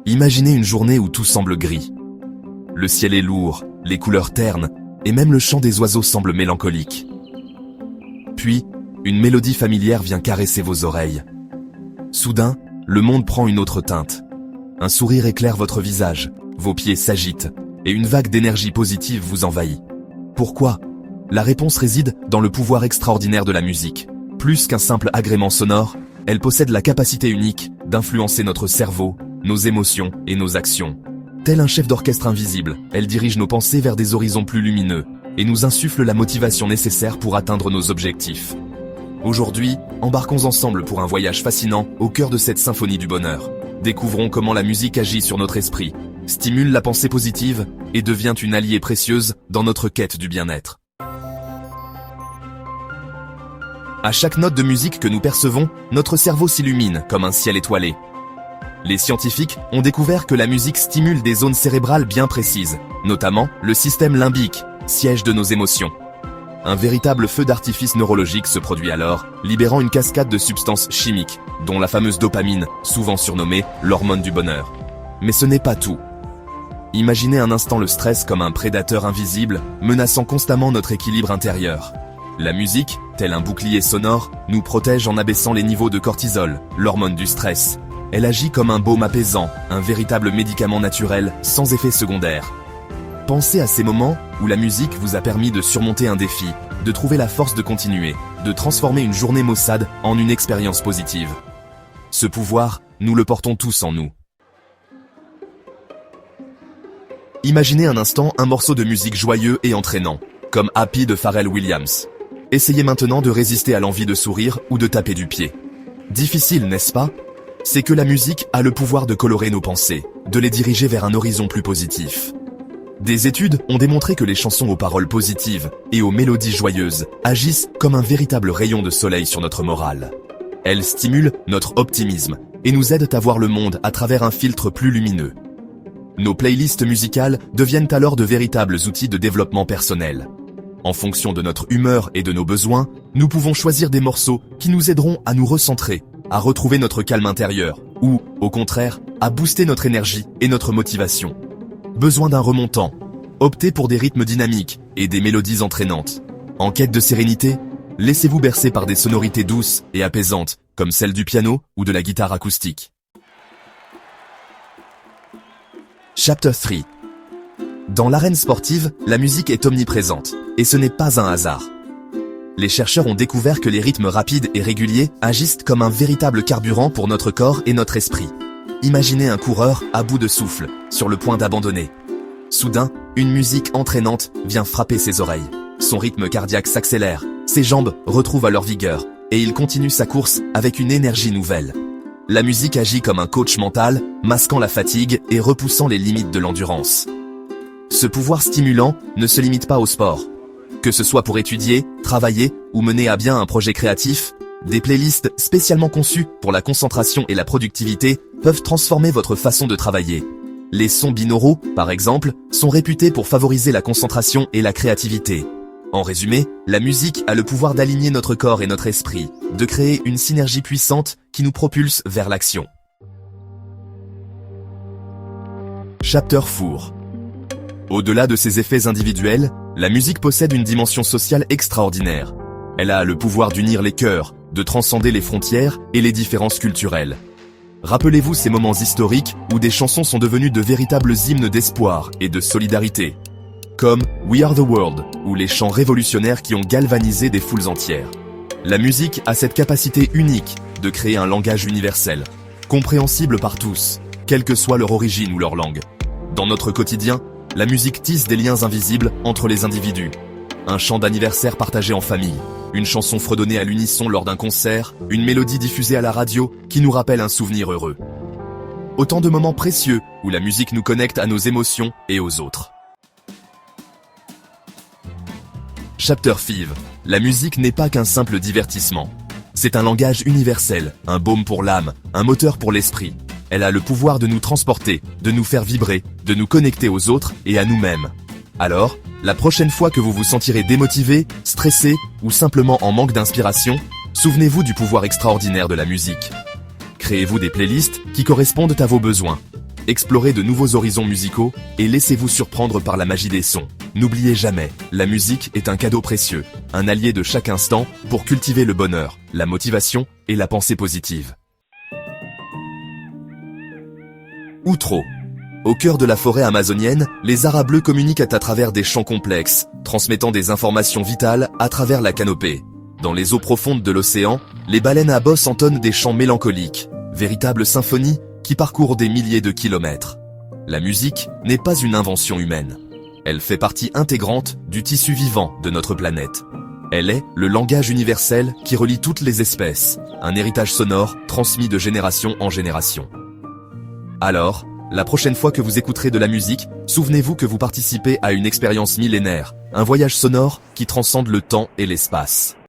Imaginez une journée où tout semble gris. Le ciel est lourd, les couleurs ternes, et même le chant des oiseaux semble mélancolique. Puis, une mélodie familière vient caresser vos oreilles. Soudain, le monde prend une autre teinte. Un sourire éclaire votre visage, vos pieds s'agitent, et une vague d'énergie positive vous envahit. Pourquoi ? La réponse réside dans le pouvoir extraordinaire de la musique. Plus qu'un simple agrément sonore, elle possède la capacité unique d'influencer notre cerveau, nos émotions et nos actions. Tel un chef d'orchestre invisible, elle dirige nos pensées vers des horizons plus lumineux et nous insuffle la motivation nécessaire pour atteindre nos objectifs. Aujourd'hui, embarquons ensemble pour un voyage fascinant au cœur de cette symphonie du bonheur. Découvrons comment la musique agit sur notre esprit, stimule la pensée positive et devient une alliée précieuse dans notre quête du bien-être. À chaque note de musique que nous percevons, notre cerveau s'illumine comme un ciel étoilé. Les scientifiques ont découvert que la musique stimule des zones cérébrales bien précises, notamment le système limbique, siège de nos émotions. Un véritable feu d'artifice neurologique se produit alors, libérant une cascade de substances chimiques, dont la fameuse dopamine, souvent surnommée l'hormone du bonheur. Mais ce n'est pas tout. Imaginez un instant le stress comme un prédateur invisible, menaçant constamment notre équilibre intérieur. La musique, tel un bouclier sonore, nous protège en abaissant les niveaux de cortisol, l'hormone du stress. Elle agit comme un baume apaisant, un véritable médicament naturel, sans effet secondaire. Pensez à ces moments où la musique vous a permis de surmonter un défi, de trouver la force de continuer, de transformer une journée maussade en une expérience positive. Ce pouvoir, nous le portons tous en nous. Imaginez un instant un morceau de musique joyeux et entraînant, comme Happy de Pharrell Williams. Essayez maintenant de résister à l'envie de sourire ou de taper du pied. Difficile, n'est-ce pas ? C'est que la musique a le pouvoir de colorer nos pensées, de les diriger vers un horizon plus positif. Des études ont démontré que les chansons aux paroles positives et aux mélodies joyeuses agissent comme un véritable rayon de soleil sur notre morale. Elles stimulent notre optimisme et nous aident à voir le monde à travers un filtre plus lumineux. Nos playlists musicales deviennent alors de véritables outils de développement personnel. En fonction de notre humeur et de nos besoins, nous pouvons choisir des morceaux qui nous aideront à nous recentrer, à retrouver notre calme intérieur, ou, au contraire, à booster notre énergie et notre motivation. Besoin d'un remontant? Optez pour des rythmes dynamiques et des mélodies entraînantes. En quête de sérénité? Laissez-vous bercer par des sonorités douces et apaisantes, comme celles du piano ou de la guitare acoustique. Chapter 3. Dans l'arène sportive, la musique est omniprésente, et ce n'est pas un hasard. Les chercheurs ont découvert que les rythmes rapides et réguliers agissent comme un véritable carburant pour notre corps et notre esprit. Imaginez un coureur à bout de souffle, sur le point d'abandonner. Soudain, une musique entraînante vient frapper ses oreilles. Son rythme cardiaque s'accélère, ses jambes retrouvent leur vigueur, et il continue sa course avec une énergie nouvelle. La musique agit comme un coach mental, masquant la fatigue et repoussant les limites de l'endurance. Ce pouvoir stimulant ne se limite pas au sport. Que ce soit pour étudier, travailler ou mener à bien un projet créatif, des playlists spécialement conçues pour la concentration et la productivité peuvent transformer votre façon de travailler. Les sons binauraux, par exemple, sont réputés pour favoriser la concentration et la créativité. En résumé, la musique a le pouvoir d'aligner notre corps et notre esprit, de créer une synergie puissante qui nous propulse vers l'action. Chapter 4. Au-delà de ses effets individuels, la musique possède une dimension sociale extraordinaire. Elle a le pouvoir d'unir les cœurs, de transcender les frontières et les différences culturelles. Rappelez-vous ces moments historiques où des chansons sont devenues de véritables hymnes d'espoir et de solidarité. Comme We Are the World, ou les chants révolutionnaires qui ont galvanisé des foules entières. La musique a cette capacité unique de créer un langage universel, compréhensible par tous, quelle que soit leur origine ou leur langue. Dans notre quotidien, la musique tisse des liens invisibles entre les individus. Un chant d'anniversaire partagé en famille, une chanson fredonnée à l'unisson lors d'un concert, une mélodie diffusée à la radio qui nous rappelle un souvenir heureux. Autant de moments précieux où la musique nous connecte à nos émotions et aux autres. Chapter 5. La musique n'est pas qu'un simple divertissement. C'est un langage universel, un baume pour l'âme, un moteur pour l'esprit. Elle a le pouvoir de nous transporter, de nous faire vibrer, de nous connecter aux autres et à nous-mêmes. Alors, la prochaine fois que vous vous sentirez démotivé, stressé ou simplement en manque d'inspiration, souvenez-vous du pouvoir extraordinaire de la musique. Créez-vous des playlists qui correspondent à vos besoins. Explorez de nouveaux horizons musicaux et laissez-vous surprendre par la magie des sons. N'oubliez jamais, la musique est un cadeau précieux, un allié de chaque instant pour cultiver le bonheur, la motivation et la pensée positive. Outro. Au cœur de la forêt amazonienne, les haras bleus communiquent à travers des chants complexes, transmettant des informations vitales à travers la canopée. Dans les eaux profondes de l'océan, les baleines à bosse entonnent des chants mélancoliques, véritables symphonies qui parcourent des milliers de kilomètres. La musique n'est pas une invention humaine. Elle fait partie intégrante du tissu vivant de notre planète. Elle est le langage universel qui relie toutes les espèces, un héritage sonore transmis de génération en génération. Alors, la prochaine fois que vous écouterez de la musique, souvenez-vous que vous participez à une expérience millénaire, un voyage sonore qui transcende le temps et l'espace.